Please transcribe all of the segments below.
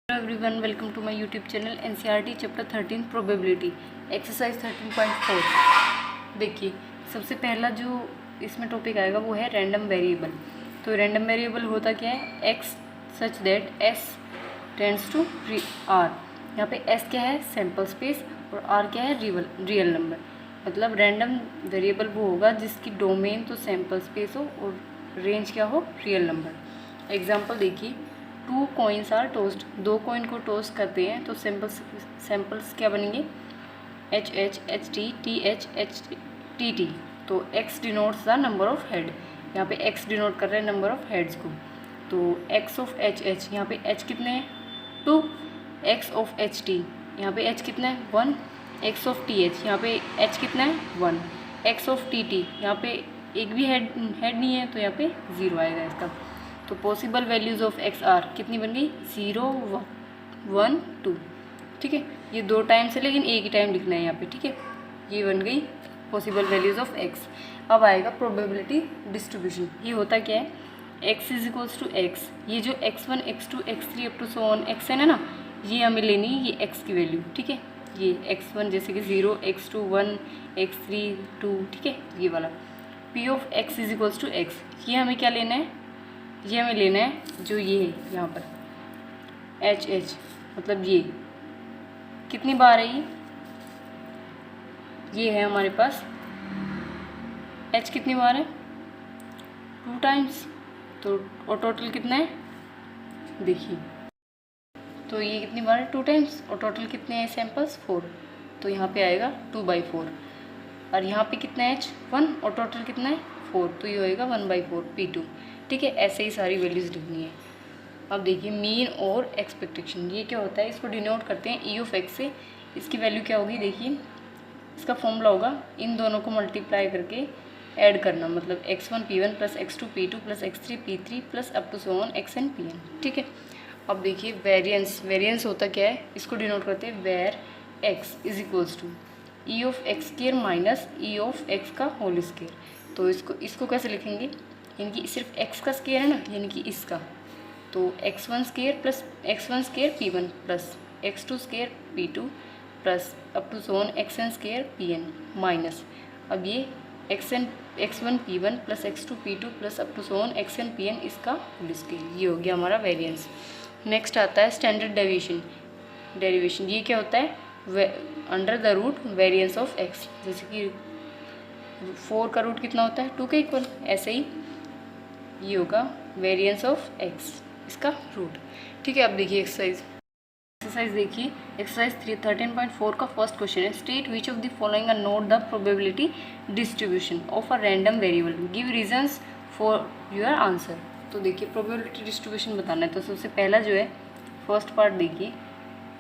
Hello everyone, welcome to my YouTube channel NCERT chapter 13 probability exercise 13.4। देखिए, सबसे पहला जो इसमें टॉपिक आएगा वो है रैंडम वेरिएबल। तो रैंडम वेरिएबल होता क्या है? X such that S tends to R. यहाँ पे एस क्या है? सैम्पल स्पेस, और आर क्या है? Real number. मतलब रैंडम वेरिएबल वो होगा जिसकी डोमेन तो सैम्पल स्पेस हो और रेंज क्या हो? Real number. एग्जाम्पल देखिए, 2 कॉइन्स आर टोस्ट। 2 कॉइन को टोस्ट करते हैं तो सैम्पल्स क्या बनेंगे? H H H T T H H T T. तो X denotes the number of head. यहाँ पे एक्स डिनोट कर रहे हैं नंबर ऑफ हेड्स को। तो एक्स ऑफ एच एच, यहाँ पे एच कितने हैं? 2। एक्स ऑफ एच टी, यहाँ पे एच कितना है? 1। एक्स ऑफ टी एच, यहाँ पे एच कितना है? 1। एक्स ऑफ टी टी, यहाँ पे एक भी हेड नहीं है तो यहाँ पे 0 आएगा इसका। तो possible values of X are कितनी बन गई? 0, 1, 2। ठीक है, ये 2 टाइम्स है लेकिन एक ही टाइम लिखना है यहाँ पे। ठीक है, ये बन गई पॉसिबल वैल्यूज़ ऑफ एक्स। अब आएगा प्रोबेबिलिटी डिस्ट्रीब्यूशन। ये होता क्या है? X is equals to X. ये जो x1, x2, x3 up to so on xn है ना, ये हमें लेनी है, ये x की वैल्यू। ठीक है, ये x1 जैसे कि 0, x2 1, x3 2। ठीक है, ये वाला p of x is equals to x। ये हमें क्या लेना है? ये हमें लेना है जो ये है यहाँ पर एच एच, मतलब ये कितनी बार है? ये है हमारे पास एच कितनी बार है? 2 टाइम्स। तो और टोटल कितना है? देखिए, तो ये कितनी बार है? 2 टाइम्स। और टोटल कितने हैं सैम्पल्स? 4। तो यहाँ पे आएगा 2/4। और यहाँ पे कितना है? एच 1। और टोटल कितना है? 4। तो ये होएगा 1/4 P2। ठीक है, ऐसे ही सारी वैल्यूज़ लिखनी है। अब देखिए, मीन और एक्सपेक्टेशन, ये क्या होता है? इसको डिनोट करते हैं ई ऑफ एक्स से। इसकी वैल्यू क्या होगी? देखिए, इसका फॉर्मूला होगा इन दोनों को मल्टीप्लाई करके ऐड करना, मतलब x1 P1 plus x2 P2 plus x3 P3 plus up to so on xn Pn। ठीक है, अब देखिए वेरिएंस होता क्या है? इसको डिनोट करते हैं where x is equals to E of X square minus E of X का होल स्केयर। तो इसको कैसे लिखेंगे? यानी कि सिर्फ x का स्केयर है ना, यानी कि इसका। तो x1 square plus x1 square P1 plus x2 square P2 plus up to so on xn square Pn minus, अब ये x1 P1 plus x2 P2 plus up to so on xn Pn इसका होल स्केयर। ये हो गया हमारा variance. Next आता है standard derivation. ये क्या होता है? Under the root variance of x। जैसे कि 4 का रूट कितना होता है? 2 के इक्वल। ऐसे ही ये होगा वेरिएंस ऑफ x, इसका रूट। ठीक है, अब देखिए एक्सरसाइज देखिए, एक्सरसाइज 13.4 का फर्स्ट क्वेश्चन है, state which of the following and note the probability distribution of a random variable, give reasons for your answer. तो देखिए, प्रोबेबिलिटी डिस्ट्रीब्यूशन बताना है। तो सबसे पहला जो है फर्स्ट पार्ट देखिए,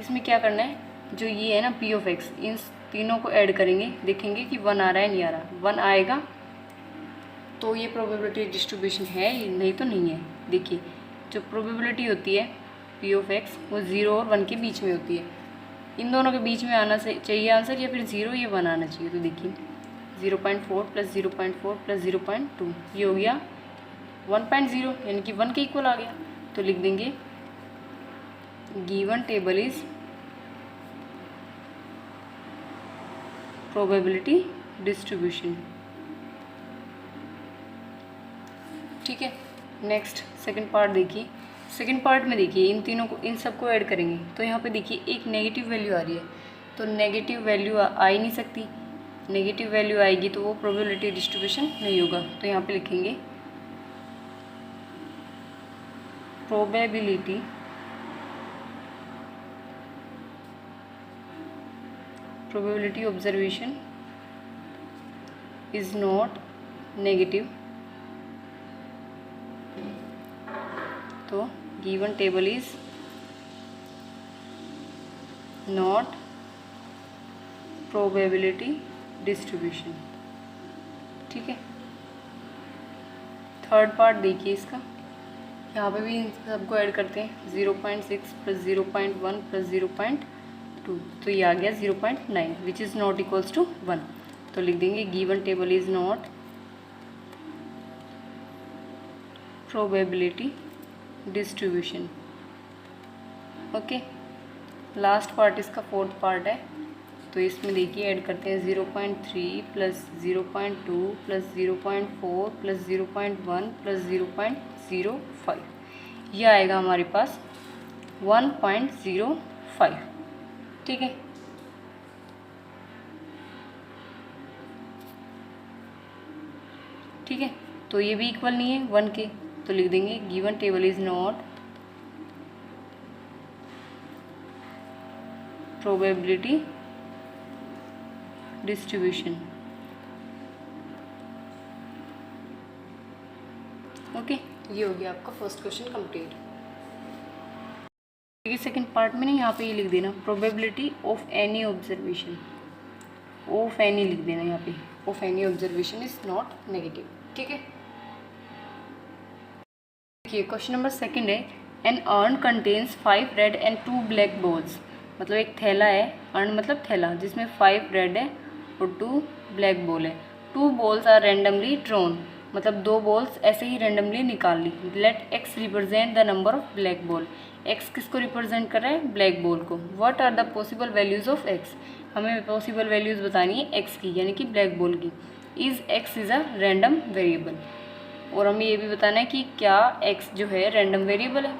इसमें क्या करना है? जो ये है ना p ऑफ x, इन तीनों को ऐड करेंगे, देखेंगे कि 1 आ रहा है नहीं आ रहा। 1 आएगा तो ये प्रोबेबिलिटी डिस्ट्रीब्यूशन है, नहीं तो नहीं है। देखिए, जो प्रोबेबिलिटी होती है p ऑफ x वो 0 और 1 के बीच में होती है। इन दोनों के बीच में आना चाहिए आंसर, या फिर 0 या 1 आना चाहिए। तो देखिए 0.4 प्लस 0.4 प्लस 0.2, ये हो गया 1.0, यानी कि 1 के इक्वल आ गया। तो लिख देंगे given table is probability distribution. ठीक है, नेक्स्ट सेकंड पार्ट देखिए। सेकंड पार्ट में देखिए, इन सबको ऐड करेंगे तो यहाँ पे देखिए एक नेगेटिव वैल्यू आ रही है। तो नेगेटिव वैल्यू आ ही नहीं सकती। नेगेटिव वैल्यू आएगी तो वो प्रोबेबिलिटी डिस्ट्रीब्यूशन नहीं होगा। तो यहाँ पे लिखेंगे probability observation is not negative. तो given table is not probability distribution. ठीक है, थर्ड पार्ट देखिए इसका, यहाँ पे भी इन सबको ऐड करते हैं। 0.6 प्लस 0.1 प्लस 0.2, तो ये आ गया 0.9 which is not equals to 1। तो लिख देंगे given table is not probability distribution. Okay, last part इसका फोर्थ पार्ट है। तो इसमें देखिए ऐड करते हैं 0.3 प्लस 0.2 प्लस 0.4 प्लस 0.1 प्लस 0.05, यह आएगा हमारे पास 1.05। ठीक है, ठीक है, तो ये भी इक्वल नहीं है 1 के, तो लिख देंगे given table is not probability distribution. Okay, ये हो गया आपका first question complete. Second part में नहीं, यहाँ पे ये लिख देना probability of any observation, of any लिख देना यहाँ पे, of any observation is not negative. ठीक है, देखिए क्वेश्चन नंबर सेकंड है, an urn contains 5 red and 2 black balls. मतलब एक थैला है, अर्न मतलब थैला, जिसमें 5 रेड है और 2 ब्लैक बॉल है। 2 बॉल्स आर रेंडमली ड्रॉन, मतलब 2 बॉल्स ऐसे ही रेंडमली निकाल ली। Let X represent the number of black ball. X किसको रिप्रेजेंट कर रहा है? ब्लैक बॉल को। What are the possible values of X, हमें पॉसिबल वैल्यूज़ बतानी है एक्स की, यानी कि ब्लैक बॉल की। Is X is a random variable, और हमें ये भी बताना है कि क्या एक्स जो है रैंडम वेरिएबल है।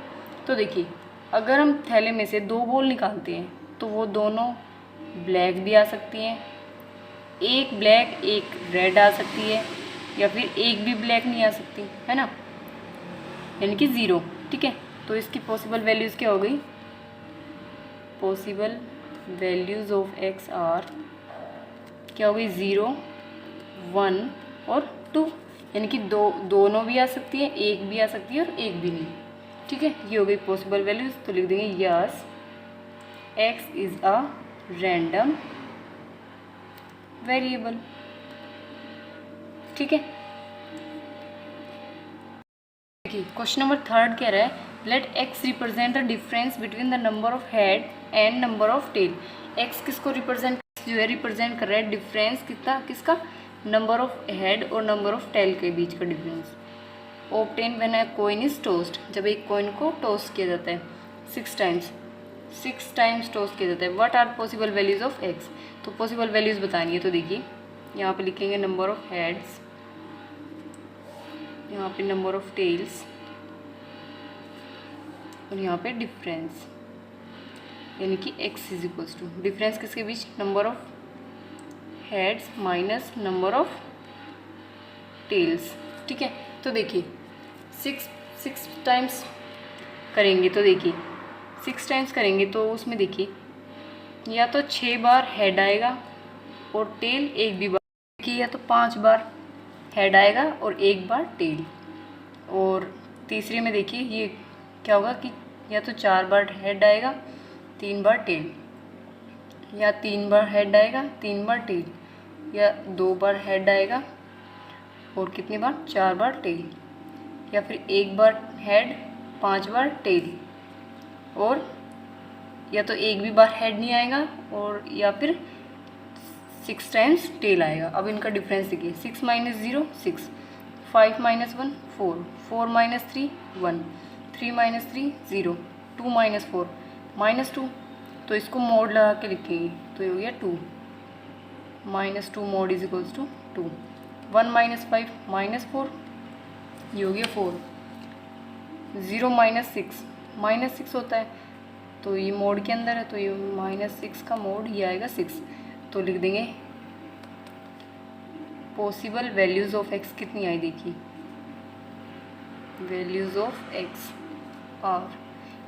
तो देखिए, अगर हम थैले में से 2 बॉल निकालते हैं तो वो दोनों ब्लैक भी आ सकती हैं, एक ब्लैक एक रेड आ सकती है, या फिर एक भी ब्लैक नहीं आ सकती है ना, यानी कि 0। ठीक है, तो इसकी पॉसिबल वैल्यूज़ क्या हो गई? Possible values of X are क्या हो गई? 0, 1 और 2, यानी कि दोनों भी आ सकती है, एक भी आ सकती है और एक भी नहीं। ठीक है, ये हो गई पॉसिबल वैल्यूज़। तो लिख देंगे yes X is a random variable. ठीक है, देखिए क्वेश्चन नंबर थर्ड कह रहा है, let X represent the difference between the number of head and number of tail. X किसको रिप्रेजेंट जो है रिप्रेजेंट कर रहा है? डिफरेंस किसका? नंबर ऑफ हेड और नंबर ऑफ टेल के बीच का difference. Obtain when a coin is tossed, जब एक कॉइन को टॉस किया जाता है 6 टाइम्स टॉस किया जाता है। What are possible values of X, तो पॉसिबल वैल्यूज़ बतानी है। तो देखिए यहाँ पे लिखेंगे नंबर ऑफ हेड्स, यहाँ पे नंबर ऑफ टेल्स, और यहाँ पे डिफरेंस, यानी कि x is equals to difference किसके बीच? Number of heads minus number of tails. ठीक है, तो देखिए 6 टाइम्स करेंगे, तो देखिए 6 टाइम्स करेंगे तो उसमें देखिए या तो 6 बार हेड आएगा और टेल एक भी बार, देखिए या तो 5 बार हेड आएगा और 1 बार टेल, और तीसरे में देखिए ये क्या होगा कि या तो 4 बार हेड आएगा 3 बार टेल, या 3 बार हेड आएगा 3 बार टेल, या 2 बार हेड आएगा और कितनी बार? 4 बार टेल, या फिर 1 बार हेड 5 बार टेल, और या तो एक भी बार हेड नहीं आएगा और या फिर 6 टाइम्स टेल आएगा। अब इनका डिफरेंस देखिए, 6 minus 0 6, 5 minus 1 4, 4 minus 3 1, 3 minus 3 0, 2 minus 4 -2, तो इसको मोड लगा के लिखेंगे तो ये हो गया 2, -2 mod is equals to 2, 1 minus 5 -4, ये हो गया 4, 0 माइनस 6 होता है, तो ये मोड के अंदर है, तो ये -6 का मोड ये आएगा 6। तो लिख देंगे पॉसिबल वैल्यूज़ ऑफ एक्स कितनी आई? देखिए वैल्यूज़ ऑफ एक्स आर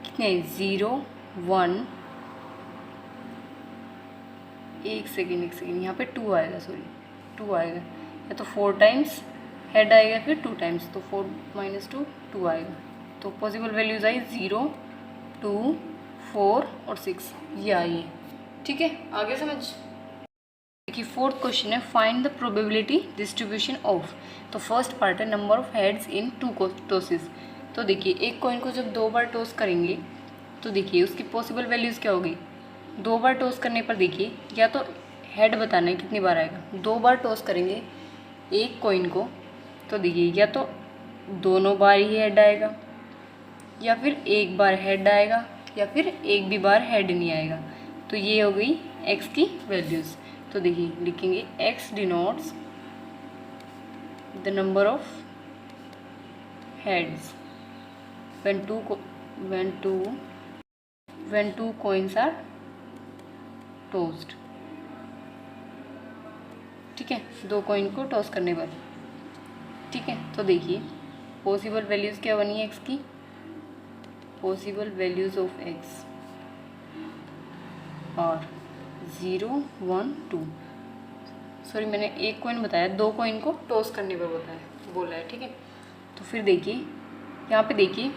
कितने आई? 0 1, एक सेकेंड यहाँ पे 2 आएगा, सॉरी 2 आएगा, या तो 4 टाइम्स हेड आएगा फिर 2 टाइम्स, तो 4 माइनस 2 2 आएगा। तो पॉसिबल वैल्यूज़ आई 0 2 4 और 6, ये आई है। ठीक है, आगे समझ। देखिए फोर्थ क्वेश्चन है, find the probability distribution of. तो फर्स्ट पार्ट है number of heads in 2 tosses. तो देखिए एक कॉइन को जब 2 बार टॉस करेंगे तो देखिए उसकी पॉसिबल वैल्यूज़ क्या होगी? 2 बार टॉस करने पर देखिए या तो हेड बताना है कितनी बार आएगा। 2 बार टॉस करेंगे एक कॉइन को तो देखिए या तो दोनों बार ही हेड आएगा, या फिर एक बार हेड आएगा या फिर एक भी बार हेड नहीं आएगा। तो ये हो गई एक्स की वैल्यूज़। तो देखिए लिखेंगे x denotes the number of heads when two coins are tossed। ठीक है, 2 कॉइन को टॉस करने पर। ठीक है, तो देखिए पॉसिबल वैल्यूज़ क्या बनी है एक्स की, पॉसिबल वैल्यूज़ ऑफ एक्स और 0 1 2। सॉरी, मैंने एक कॉइन बताया, 2 कॉइन को टॉस करने पर बोला है। ठीक है, तो फिर देखिए यहाँ पे देखिए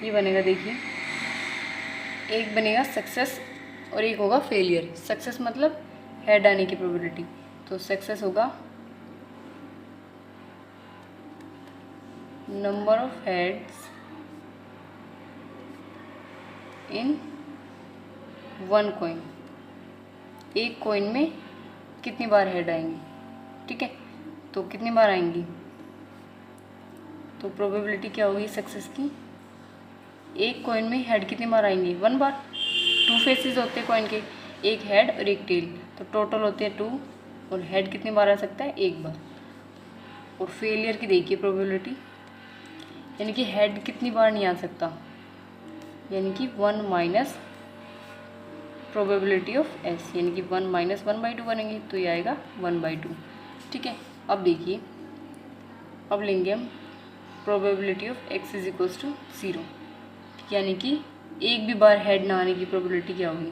ये बनेगा, देखिए एक बनेगा सक्सेस और एक होगा फेलियर। सक्सेस मतलब हेड आने की प्रोबेबिलिटी, तो सक्सेस होगा number of heads in 1 coin. एक कॉइन में कितनी बार हेड आएंगी। ठीक है, तो कितनी बार आएंगी, तो प्रोबेबिलिटी क्या होगी सक्सेस की, एक कॉइन में हेड कितनी बार आएंगी, 1 बार। 2 फेसेस होते हैं कॉइन के, एक हेड और एक टेल, तो टोटल होते हैं 2, और हेड कितनी बार आ सकता है, 1 बार। और फेलियर की देखिए प्रोबेबिलिटी, यानी कि हेड कितनी बार नहीं आ सकता, यानी कि 1 माइनस प्रोबेबिलिटी ऑफ एस, यानी कि 1 माइनस 1/2 बनेंगे, तो ये आएगा 1/2। ठीक है, अब देखिए अब लेंगे हम probability of X is equals to 0, यानी कि एक भी बार हेड ना आने की प्रोबेबिलिटी क्या होगी,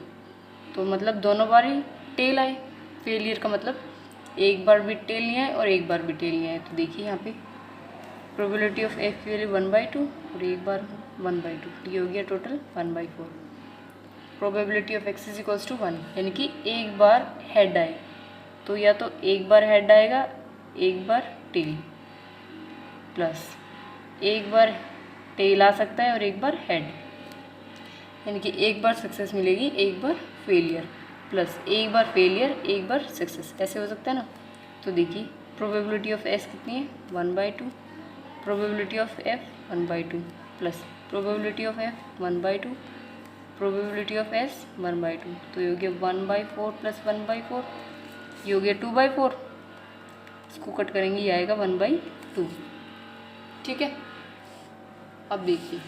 तो मतलब दोनों बार ही टेल आए। फेलियर का मतलब एक बार भी टेल नहीं आए और एक बार भी टेल नहीं आए। तो देखिए यहाँ पे प्रोबेबिलिटी ऑफ एक्स की वैल्यू 1/2 और एक बार 1/2, ये हो गया total 1/4। Probability of X is equals to 1, यानी कि एक बार हेड आए, तो या तो एक बार हेड आएगा, एक बार टेल, प्लस एक बार टेल आ सकता है और एक बार हेड, यानी कि एक बार सक्सेस मिलेगी, एक बार फेलियर, प्लस एक बार फेलियर, एक बार सक्सेस, ऐसे हो सकता है ना। तो देखिए प्रोबेबिलिटी ऑफ एस कितनी है, 1/2, probability of F 1/2, plus probability of F 1/2, probability of S 1/2, तो ये हो गया 1/4 प्लस 1/4, ये हो गया 2/4। इसको कट करेंगे, ये आएगा 1/2। ठीक है, अब देखिए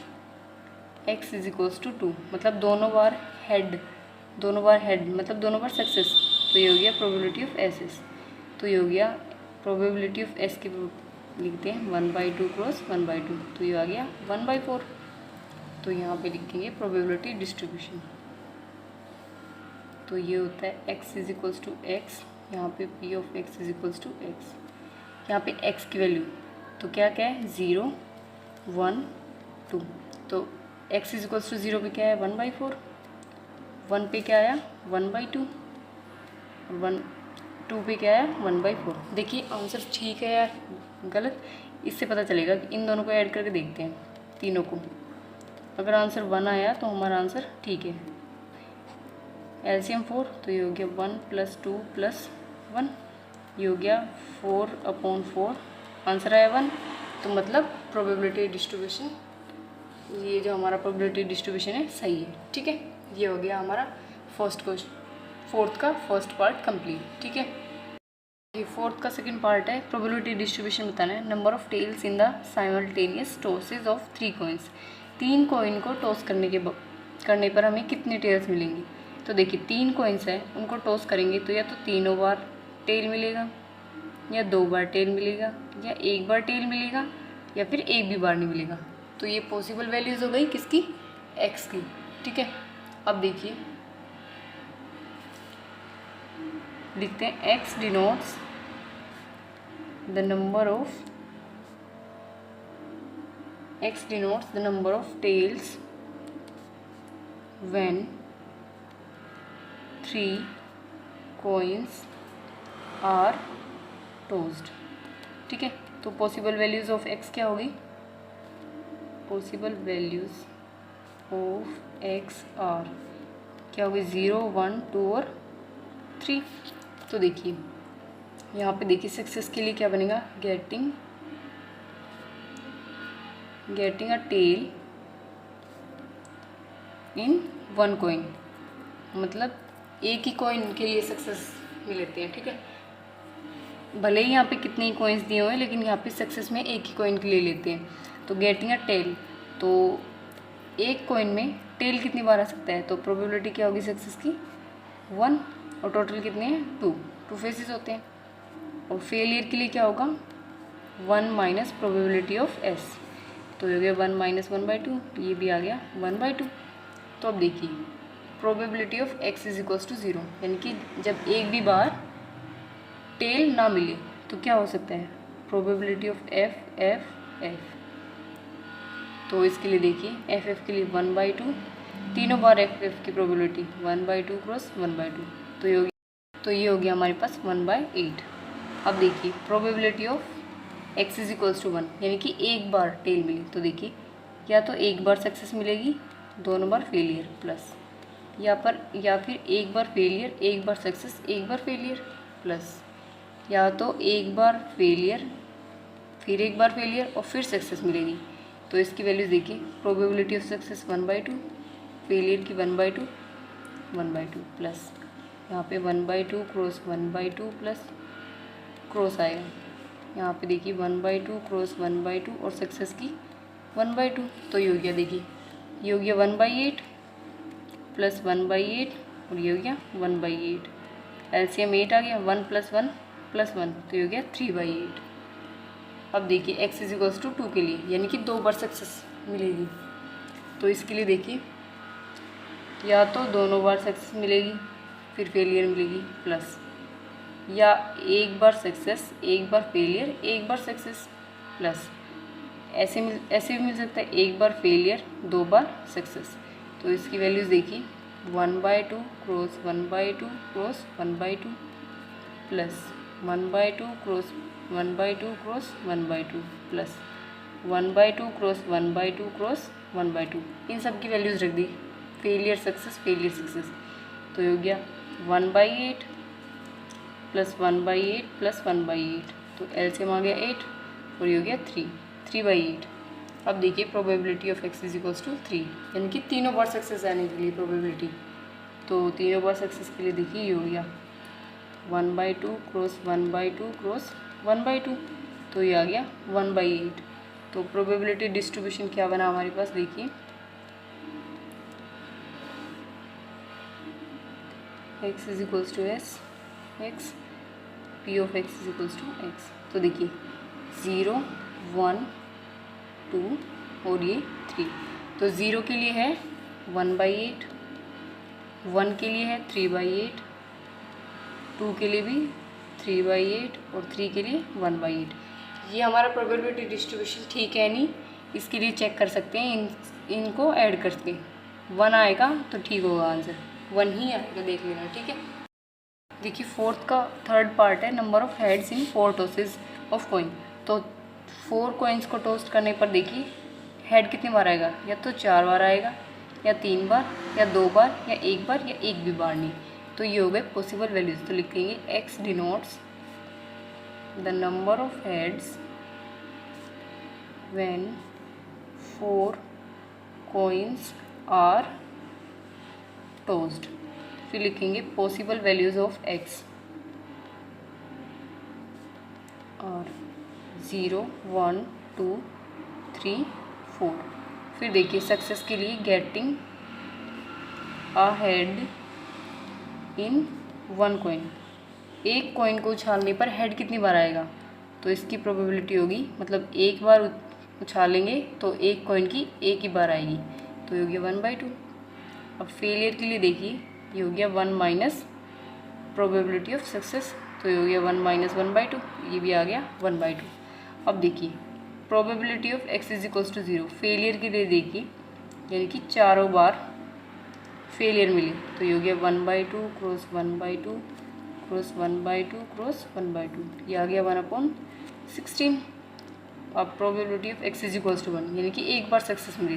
x इज इक्वल्स टू 2, मतलब दोनों बार हेड मतलब दोनों बार सक्सेस, तो ये हो गया प्रोबेबिलिटी ऑफ एस। तो ये हो गया प्रोबेबिलिटी ऑफ एस की लिखते हैं 1/2 क्रॉस 1/2, तो ये आ गया 1/4। तो यहाँ पे लिखेंगे प्रोबेबिलिटी डिस्ट्रीब्यूशन, तो ये होता है x is equals to X, यहाँ पे p of x is equals to X, यहाँ पे x की वैल्यू तो क्या क्या है, 0 1 2, तो x इज इक्वल्स टू 0 पे क्या है 1/4, 1 पे क्या आया 1/2, 2 पे क्या आया 1/4। देखिए आंसर ठीक है या गलत, इससे पता चलेगा कि इन दोनों को ऐड करके देखते हैं तीनों को। अगर आंसर 1 आया तो हमारा आंसर ठीक है। एलसीएम 4, तो ये हो गया 1 + 2 + 1, ये हो गया 4/4, आंसर आया 1। तो मतलब प्रोबेबिलिटी डिस्ट्रीब्यूशन, ये जो हमारा प्रोबेबिलिटी डिस्ट्रीब्यूशन है सही है। ठीक है, ये हो गया हमारा फोर्थ का फर्स्ट पार्ट कंप्लीट। ठीक है, ये फोर्थ का सेकंड पार्ट है, प्रोबेबिलिटी डिस्ट्रीब्यूशन बताना है। Number of tails in the simultaneous tosses of 3 coins, 3 coin को टॉस करने पर हमें कितने टेल्स मिलेंगी। तो देखिए 3 कॉइन्स हैं, उनको टॉस करेंगे तो या तो तीनों बार टेल मिलेगा, या 2 बार टेल मिलेगा, या 1 बार टेल मिलेगा, या फिर एक भी बार नहीं मिलेगा। तो ये पॉसिबल वैल्यूज़ हो गई किसकी, एक्स की। ठीक है, अब देखिए लिखते हैं X denotes the number of tails when 3 coins are tossed. ठीक है, तो पॉसिबल वैल्यूज़ ऑफ एक्स क्या होगी, possible values of X are क्या होगी, 0 1 2 और 3। तो देखिए यहाँ पे देखिए सक्सेस के लिए क्या बनेगा, getting a tail in one coin, मतलब एक ही कॉइन के लिए सक्सेस में लेते हैं, ठीक है। भले ही यहाँ पे कितने ही कॉइन्स दिए हुए हैं, लेकिन यहाँ पे सक्सेस में एक ही कॉइन के लिए लेते हैं। तो गेटिंग अ टेल, तो एक कॉइन में टेल कितनी बार आ सकता है, तो प्रोबेबिलिटी क्या होगी सक्सेस की 1, और टोटल कितने हैं 2 फेसेस होते हैं। और फेलियर के लिए क्या होगा 1 माइनस प्रोबेबिलिटी ऑफ एस, तो हो गया 1 माइनस 1/2, ये भी आ गया 1/2। तो अब देखिए probability of X is equals to 0, यानी कि जब एक भी बार टेल ना मिले तो क्या हो सकता है probability of F F F. तो इसके लिए देखिए एफ एफ के लिए 1/2, तीनों बार एफ एफ की प्रोबेबिलिटी 1/2 क्रॉस 1/2, तो ये हो गया हमारे पास 1/8। अब देखिए probability of X is equals to 1, यानी कि एक बार टेल मिली, तो देखिए या तो एक बार सक्सेस मिलेगी, दोनों बार फेलियर, प्लस या फिर एक बार फेलियर, एक बार सक्सेस, एक बार फेलियर, प्लस या तो एक बार फेलियर, फिर एक बार फेलियर और फिर सक्सेस मिलेगी। तो इसकी वैल्यूज देखिए प्रोबेबिलिटी ऑफ सक्सेस 1/2, फेलियर की 1/2, 1/2 प्लस यहाँ पे 1/2 क्रॉस 1/2 प्लस क्रॉस आएगा, यहाँ पे देखिए 1/2 क्रॉस 1/2 और सक्सेस की 1/2, तो ये हो गया देखिए ये हो गया 1/8 प्लस 1/8 और ये हो गया 1/8, एलसीएम 8 आ गया, 1 + 1 + 1, तो ये हो गया 3/8। अब देखिए एक्स इज इक्वल्स टू 2 के लिए, यानी कि 2 बार सक्सेस मिलेगी, तो इसके लिए देखिए या तो दोनों बार सक्सेस मिलेगी फिर फेलियर मिलेगी, प्लस या एक बार सक्सेस, एक बार फेलियर, एक बार सक्सेस, प्लस ऐसे भी मिल सकता है एक बार फेलियर, 2 बार सक्सेस। तो इसकी वैल्यूज़ देखिए 1/2 cross 1/2 cross 1/2 plus 1/2 cross 1/2 cross 1/2 plus 1/2 cross 1/2 cross 1/2, इन सब की वैल्यूज़ रख दी, फेलियर सक्सेस फेलियर सक्सेस, तो ये हो गया 1/8 प्लस 1/8 प्लस 1/8, तो एलसीएम आ गया 8 और ये हो गया 3/8। अब देखिए probability of X is equals to 3, यानी कि तीनों बार सक्सेस आने के लिए प्रोबेबिलिटी, तो तीनों बार सक्सेस के लिए देखिए ये हो गया 1/2 क्रॉस 1/2 क्रॉस 1/2, तो ये आ गया 1/8। तो प्रोबेबिलिटी डिस्ट्रीब्यूशन क्या बना हमारे पास, देखिए x is equals to x, p of x is equals to x, तो देखिए 0 1 2 और ये 3, तो 0 के लिए है 1/8, 1 के लिए है 3/8, 2 के लिए भी 3/8 और 3 के लिए 1/8। ये हमारा प्रोबेबिलिटी डिस्ट्रीब्यूशन ठीक है नहीं, इसके लिए चेक कर सकते हैं इनको ऐड करके, 1 आएगा तो ठीक होगा आंसर, 1 ही आएगा, देख लेना, ठीक है। देखिए फोर्थ का थर्ड पार्ट है number of heads in 4 tosses of coin, तो 4 कॉइन्स को टोस्ट करने पर देखिए हेड कितनी बार आएगा, या तो 4 बार आएगा, या 3 बार, या 2 बार, या 1 बार, या एक भी बार नहीं। तो ये हो गए पॉसिबल वैल्यूज, तो लिखेंगे x denotes the number of heads when 4 coins are tossed, फिर लिखेंगे पॉसिबल वैल्यूज ऑफ x और 0 1 2 3 4, फिर देखिए सक्सेस के लिए getting a head in 1 coin, एक कॉइन को उछालने पर हेड कितनी बार आएगा, तो इसकी प्रोबेबिलिटी होगी, मतलब एक बार उछालेंगे तो एक कॉइन की एक ही बार आएगी, तो ये हो गया 1/2। अब फेलियर के लिए देखिए ये हो गया 1 माइनस प्रोबेबिलिटी ऑफ सक्सेस, तो ये हो गया 1 माइनस 1/2, ये भी आ गया 1/2। अब देखिए probability of x is equals to 0, failure के लिए देखिए यानी कि चारों बार फेलियर मिली, तो ये हो गया 1/2 क्रॉस 1/2 क्रॉस 1/2 क्रॉस 1/2, ये आ गया 1/16। अब probability of x is equals to 1, यानी कि एक बार सक्सेस मिली,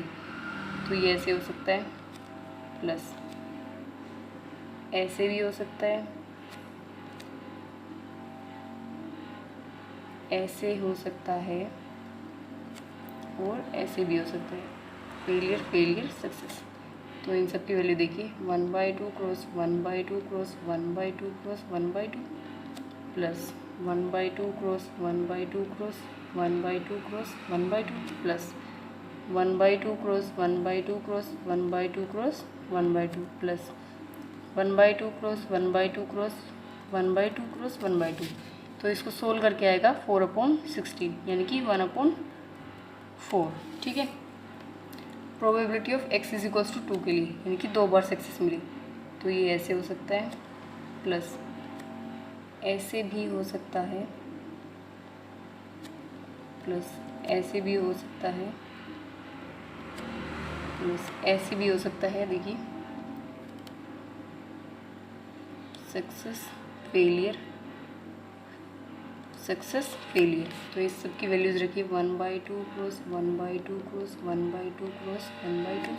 तो ये ऐसे हो सकता है, प्लस ऐसे भी हो सकता है, ऐसे हो सकता है और ऐसे भी हो सकता है, फेलियर फेलियर सक्सेस, तो इन सब की वैल्यू देखिए 1/2 cross 1/2 cross 1/2 cross 1/2 plus 1/2 cross 1/2 cross 1/2 cross 1/2 plus 1/2 cross 1/2 cross 1/2 cross 1/2 plus 1/2 cross 1/2 cross 1/2 cross 1/2। तो इसको सोल्व करके आएगा 4/16 यानी कि 1/4। ठीक है। Probability of x is equals to 2 के लिए यानी कि 2 बार सक्सेस मिली, तो ये ऐसे हो सकता है प्लस ऐसे भी हो सकता है प्लस ऐसे भी हो सकता है प्लस ऐसे भी हो सकता है। देखिए सक्सेस फेलियर सक्सेस फेलियर। तो इस सब की वैल्यूज रखिए 1/2 cross 1/2 cross 1/2 cross 1/2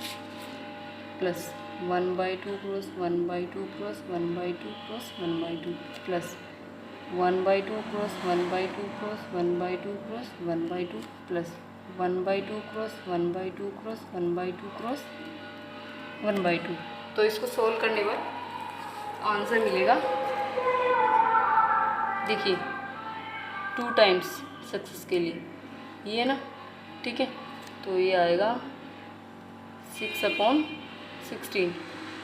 plus 1/2 cross 1/2 cross 1/2 cross 1/2 plus 1/2 cross 1/2 cross 1/2 cross 1/2 plus 1/2 cross 1/2 cross 1/2 cross 1/2। तो इसको सोल्व करने पर आंसर मिलेगा, देखिए 2 टाइम्स सक्सेस के लिए ये है ना। ठीक है। तो ये आएगा 6/16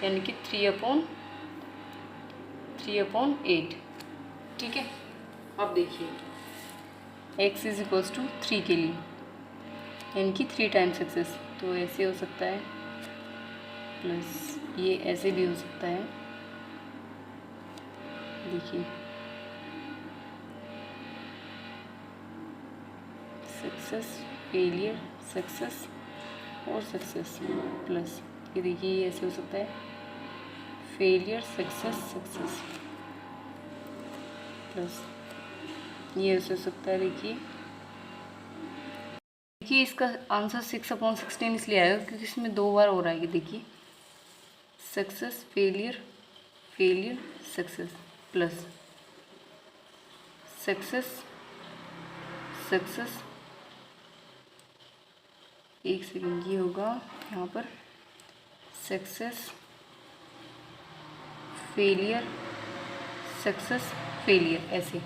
यानी कि 3/8। ठीक है। अब देखिए x इज इक्वल्स टू 3 के लिए यानी कि 3 टाइम्स सक्सेस, तो ऐसे हो सकता है प्लस ये ऐसे भी हो सकता है। देखिए सक्सेस फेलियर सक्सेस और सक्सेस प्लस ये देखिए ये ऐसे हो सकता है फेलियर सक्सेस सक्सेस प्लस ये ऐसे हो सकता है। देखिए इसका आंसर 6/16 इसलिए आएगा क्योंकि इसमें 2 बार हो रहा है। देखिए success failure failure success plus success success. एक सेकेंड, ये होगा यहाँ पर सक्सेस फेलियर सक्सेस फेलियर ऐसे।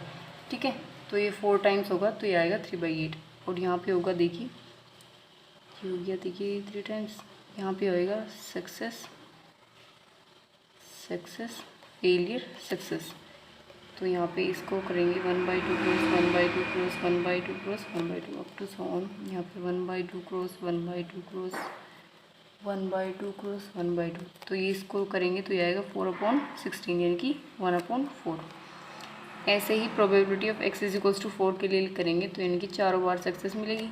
ठीक है। तो ये 4 टाइम्स होगा तो ये आएगा 3/8 और यहाँ पे होगा देखिए ये हो गया, देखिए 3 टाइम्स यहाँ पे होएगा सक्सेस सक्सेस फेलियर सक्सेस। तो यहाँ पे इसको करेंगे 1/2 cross 1/2 cross 1/2 cross 1/2 up to so on. यहाँ पे 1/2 क्रॉस 1/2 क्रॉस 1/2 क्रॉस 1/2। तो ये इसको करेंगे तो ये आएगा 4/16 यानी कि 1/4। ऐसे ही probability of x is equals to 4 के लिए करेंगे तो यानी कि 4 बार सक्सेस मिलेगी।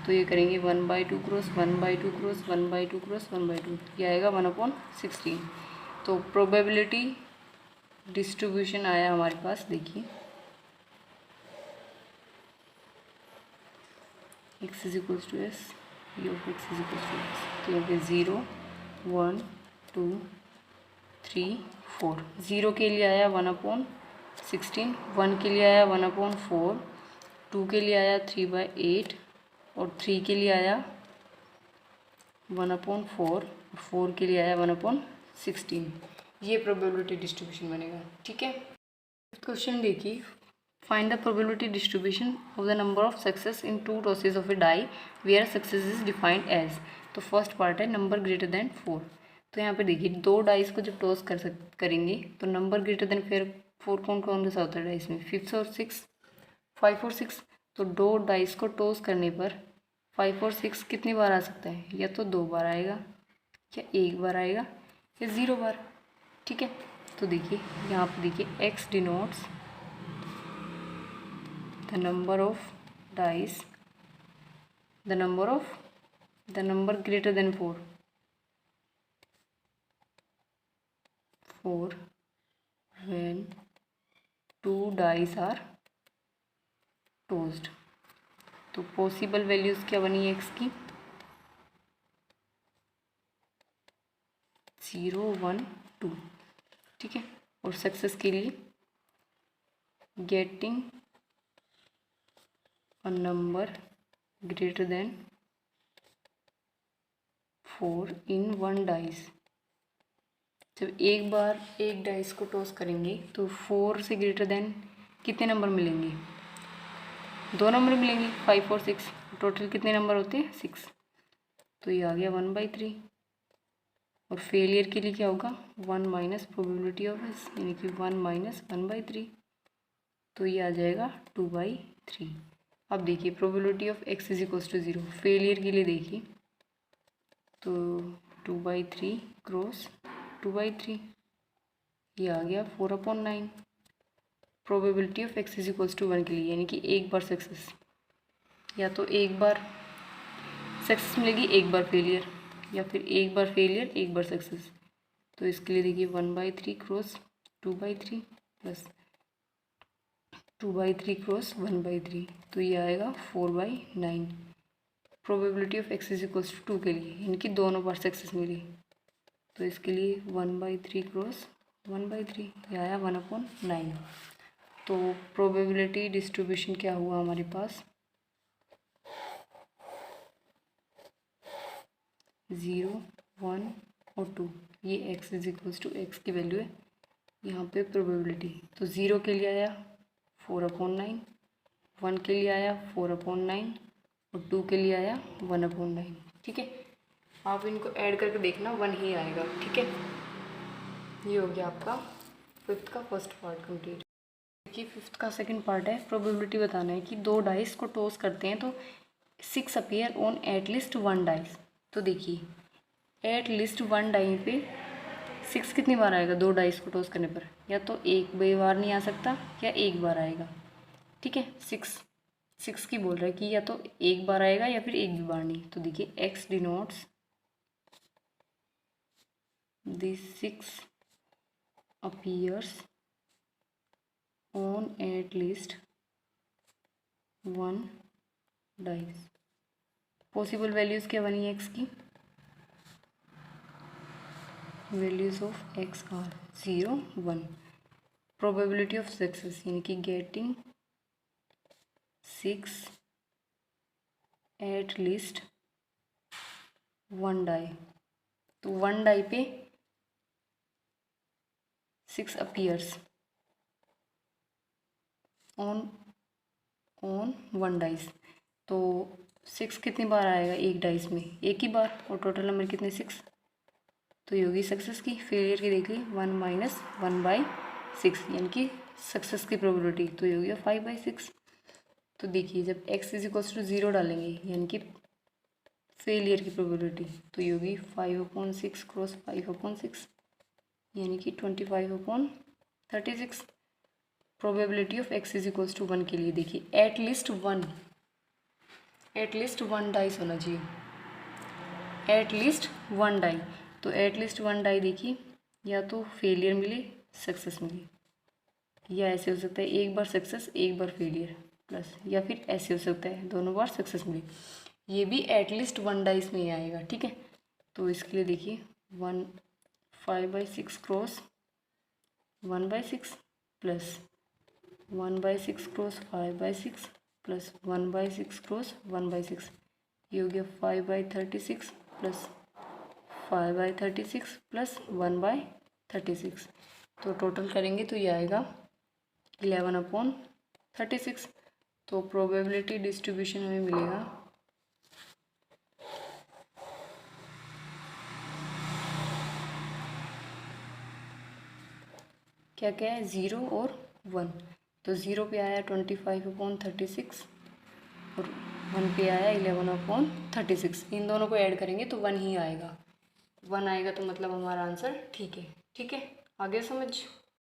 तो ये करेंगे 1/2 क्रॉस 1/2 क्रॉस 1/2 क्रॉस 1/2, ये आएगा 1/16। तो प्रोबेबिलिटी डिस्ट्रीब्यूशन आया हमारे पास, देखिए x is equals to S U of x is equals to X. तो यहाँ पे 0 1 2 3 4। 0 के लिए आया 1/16, 1 के लिए आया 1/4, 2 के लिए आया 3/8 और 3 के लिए आया 1/4, 4 के लिए आया 1/16। ये प्रोबेबिलिटी डिस्ट्रीब्यूशन बनेगा। ठीक है। क्वेश्चन देखिए, find the probability distribution of the number of success in 2 tosses of a die where success is defined as. तो फर्स्ट पार्ट है नंबर ग्रेटर देन 4। तो यहाँ पे देखिए 2 डाइस को जब टॉस करेंगे तो नंबर ग्रेटर देन फिर 4 कौन कौन सा होता है डाइस में, 5 और 6। तो 2 डाइस को टॉस करने पर 5 और 6 कितनी बार आ सकता है, या तो 2 बार आएगा या 1 बार आएगा या 0 बार। ठीक है। तो देखिए यहाँ पे देखिए x denotes the number of dice the number greater than 4 when 2 dice are tossed। तो पॉसिबल वैल्यूज क्या बनी है x की, 0 1 2। ठीक है। और सक्सेस के लिए getting a number greater than 4 in 1 dice. जब एक बार एक डाइस को टॉस करेंगे तो 4 से ग्रेटर देन कितने नंबर मिलेंगे? 2 नंबर मिलेंगे, 5 और 6। टोटल कितने नंबर होते हैं? 6। तो ये आ गया 1/3। और फेलियर के लिए क्या होगा? 1 माइनस प्रोबेबिलिटी ऑफ एस, यानी कि 1 माइनस 1/3। तो ये आ जाएगा 2/3। अब देखिए probability of X is equals to 0। Failure के लिए देखिए तो 2/3 क्रॉस 2/3, ये आ गया 4/9। Probability of X is equals to 1 के लिए, यानी कि एक बार सक्सेस, या तो एक बार सक्सेस मिलेगी एक बार फेलियर, या फिर एक बार फेलियर एक बार सक्सेस। तो इसके लिए देखिए 1/3 क्रॉस 2/3 प्लस 2/3 क्रॉस 1/3, तो ये आएगा 4/9। Probability of X is equals to 2 के लिए, यानी कि दोनों बार सक्सेस मिली, तो इसके लिए 1/3 क्रॉस 1/3, ये आया 1/9। तो प्रोबेबिलिटी डिस्ट्रीब्यूशन क्या हुआ हमारे पास? 0, 1 और 2। ये x is equals to X की वैल्यू है यहाँ पे प्रोबेबिलिटी। तो 0 के लिए आया 4/9, 1 के लिए आया 4/9 और 2 के लिए आया 1/9। ठीक है, आप इनको ऐड करके देखना 1 ही आएगा। ठीक है, ये हो गया आपका 5th का फर्स्ट पार्ट कंप्लीट। देखिए 5th का सेकंड पार्ट है, प्रोबेबिलिटी बताना है कि 2 डाइस को टॉस करते हैं तो 6 अपीयर ऑन एटलीस्ट 1 डाइस। तो देखिए एटलीस्ट 1 डाई पे 6 कितनी बार आएगा? 2 डाइस को टॉस करने पर या तो एक बार नहीं आ सकता या एक बार आएगा। ठीक है, 6 की बोल रहा है कि या तो एक बार आएगा या फिर एक भी बार नहीं। तो देखिए x denotes this 6 appears on at least 1 dice. Possible values क्या बनी x की? Values of x are 0, 1। Probability of success यानी कि गेटिंग 6 एट लीस्ट 1 डाई। तो 1 डाई पे 6 अपीयर्स ऑन 1 डाइस। तो 6 कितनी बार आएगा एक डाइस में? एक ही बार। और टोटल नंबर कितने? 6। तो ये होगी सक्सेस की। फेलियर की देख ली 1 माइनस 1/6, यानी कि सक्सेस की प्रोबेबिलिटी। तो ये हो गया 5/6। तो देखिए जब x इज इक्वल्स टू 0 डालेंगे यानी कि फेलियर की प्रोबेबिलिटी, तो ये होगी 5/6 क्रॉस 5/6, यानी कि 25/36। Probability of x is equals to 1 के लिए देखिए एटलीस्ट 1 डाइस होना चाहिए, एटलीस्ट 1 डाई। तो एटलीस्ट 1 डाई देखिए या तो फेलियर मिले सक्सेस मिले, या ऐसे हो सकता है एक बार सक्सेस एक बार फेलियर प्लस, या फिर ऐसे हो सकता है दोनों बार सक्सेस मिले। ये भी एटलीस्ट 1 डाइस में ही आएगा। ठीक है, तो इसके लिए देखिए 5/6 cross 1/6 plus 1/6 cross 5/6 plus 1/6 cross 1/6, ये हो गया 5/36 प्लस 5/36 प्लस 1/36। तो टोटल करेंगे तो ये आएगा 11/36। तो प्रोबेबिलिटी डिस्ट्रीब्यूशन हमें मिलेगा क्या क्या है? 0 और 1। तो 0 पे आया 25/36 और 1 पे आया 11/36। इन दोनों को ऐड करेंगे तो 1 ही आएगा। 1 आएगा तो मतलब हमारा आंसर ठीक है। ठीक है, आगे समझ।